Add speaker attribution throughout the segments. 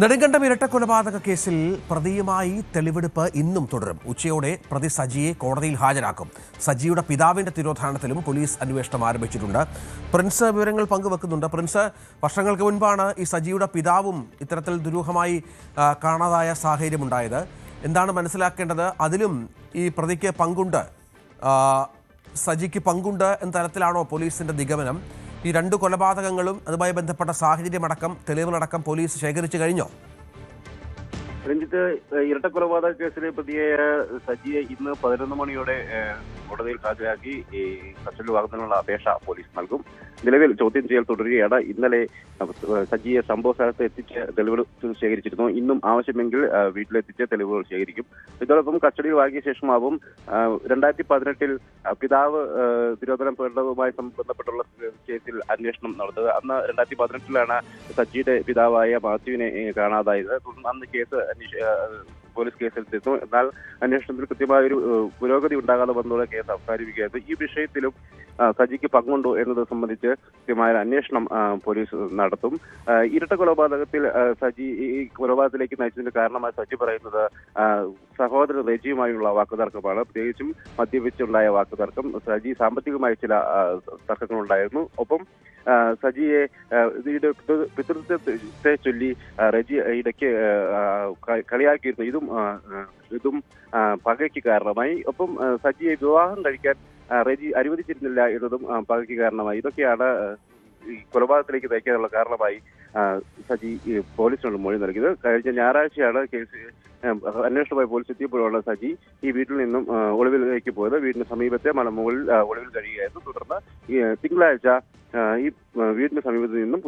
Speaker 1: നെടുങ്കണ്ടം ഇരട്ടക്കൊലപാതക കേസിൽ പ്രതിയുമായി തെളിവെടുപ്പ് ഇന്നും തുടരും. ഉച്ചയോടെ പ്രതി സജിയെ കോടതിയിൽ ഹാജരാക്കും. സജിയുടെ പിതാവിന്റെ തിരോധാനത്തിലും പോലീസ് അന്വേഷണം ആരംഭിച്ചിട്ടുണ്ട്. പ്രിൻസ് വിവരങ്ങൾ പങ്കുവെക്കുന്നുണ്ട്. പ്രിൻസ്, വർഷങ്ങൾക്ക് മുൻപാണ് ഈ സജിയുടെ പിതാവും ഇത്തരത്തിൽ ദുരൂഹമായി കാണാതായ സാഹചര്യമുണ്ടായത്. എന്താണ് മനസ്സിലാക്കേണ്ടത്? അതിലും ഈ പ്രതിക്ക് പങ്കുണ്ട്, സജിക്ക് പങ്കുണ്ട് എന്ന തരത്തിലാണോ പോലീസിന്റെ നിഗമനം? ഈ രണ്ട് കൊലപാതകങ്ങളും അതുമായി ബന്ധപ്പെട്ട സാഹചര്യമടക്കം തെളിവുകളടക്കം പോലീസ് ശേഖരിച്ചു കഴിഞ്ഞോ?
Speaker 2: രഞ്ജിത്ത്, ഇരട്ടക്കൊലപാതക കേസിലെ പ്രതിയെ സജിയെ ഇന്ന് 11 മണിയോടെ കോടതിയിൽ ഹാജരാക്കി കസ്റ്റഡി വാങ്ങുന്നതിനുള്ള അപേക്ഷ പോലീസ് നൽകും. നിലവിൽ ചോദ്യം ചെയ്യൽ തുടരുകയാണ്. ഇന്നലെ സജിയെ സംഭവ സ്ഥലത്ത് എത്തിച്ച് തെളിവുകൾ ശേഖരിച്ചിരുന്നു. ഇന്നും ആവശ്യമെങ്കിൽ വീട്ടിലെത്തിച്ച് തെളിവുകൾ ശേഖരിക്കും. ഇതോടൊപ്പം കസ്റ്റഡിയിൽ വാങ്ങിയ ശേഷമാവും 2018 പിതാവ് തിരോധാനപ്പെടുന്നതുമായി ബന്ധപ്പെട്ടുള്ള കേസിൽ അന്വേഷണം നടത്തുക. അന്ന് 2018 സജിയുടെ പിതാവായ മാത്യുവിനെ കാണാതായത്. തുടർന്ന് അന്ന് കേസ് പോലീസ് കേസെടുത്തിരുന്നു. എന്നാൽ അന്വേഷണത്തിൽ കൃത്യമായൊരു പുരോഗതി ഉണ്ടാകാതെ വന്നതോടെ കേസ് അവസാനിപ്പിക്കുകയായിരുന്നു. ഈ വിഷയത്തിലും സജിക്ക് പങ്കുണ്ടോ എന്നത് സംബന്ധിച്ച് കൃത്യമായ അന്വേഷണം പോലീസ് നടത്തും. ഇരട്ട കൊലപാതകത്തിൽ സജി ഈ കൊലപാതകത്തിലേക്ക് നയിച്ചതിന് കാരണമായി സജി പറയുന്നത് സഹോദരൻ റെജിയുമായുള്ള വാക്കുതർക്കമാണ്. പ്രത്യേകിച്ചും മദ്യപിച്ചുണ്ടായ വാക്കുതർക്കം. സജി സാമ്പത്തികമായ ചില തർക്കങ്ങളുണ്ടായിരുന്നു. ഒപ്പം സജിയെ പിതൃത്വത്തെ ചൊല്ലി റെജി ഇടയ്ക്ക് കളിയാക്കിയിരുന്നു. ഇതും പകയ്ക്ക് കാരണമായി. ഒപ്പം സജിയെ വിവാഹം കഴിക്കാൻ റെജി അനുവദിച്ചിരുന്നില്ല എന്നതും പകയ്ക്ക് കാരണമായി. ഇതൊക്കെയാണ് ഈ കൊലപാതകത്തിലേക്ക് നയിക്കാനുള്ള കാരണമായി സജി പോലീസിനോട് മൊഴി നൽകിയത്. കഴിഞ്ഞ ഞായറാഴ്ചയാണ് കേസ് അന്വേഷണമായി പോലീസ് എത്തിയപ്പോഴുള്ള സജി ഈ വീട്ടിൽ നിന്നും ഒളിവിലേക്ക് പോയത്. വീടിന് സമീപത്തെ മലമുകളിൽ ഒളിവിൽ കഴിയുകയായിരുന്നു. തുടർന്ന് തിങ്കളാഴ്ച ഈ വീടിന് സമീപത്ത് നിന്നും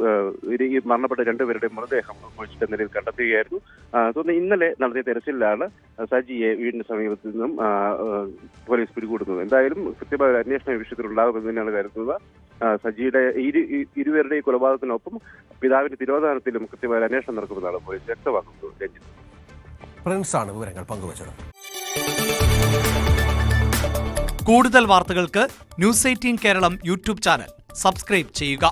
Speaker 2: ഈ മരണപ്പെട്ട രണ്ടുപേരുടെയും മൃതദേഹം കുഴിച്ചിട്ട നിലയിൽ കണ്ടെത്തുകയായിരുന്നു. തുടർന്ന് ഇന്നലെ നടത്തിയ തെരച്ചിലിലാണ് സജിയെ വീടിന് സമീപത്ത് നിന്നും പോലീസ് പിടികൂടുന്നത്. എന്തായാലും കൃത്യമായ ഒരു അന്വേഷണം ഈ വിഷയത്തിൽ ഉണ്ടാകുമെന്ന് തന്നെയാണ് കരുതുന്നത്. സജിയുടെ ഇരുവരുടെയും കൊലപാതകത്തിനൊപ്പം പിതാവിന്റെ തിരോധാനത്തിലും കൃത്യമായ അന്വേഷണം നടക്കുമെന്നാണ് പോലീസ് വ്യക്തമാക്കുന്നത്.
Speaker 1: പ്രിൻസാണ് വിവരങ്ങൾ പങ്കുവച്ചത്.
Speaker 3: കൂടുതൽ വാർത്തകൾക്ക് News 18 Keralam YouTube channel subscribe ചെയ്യുക.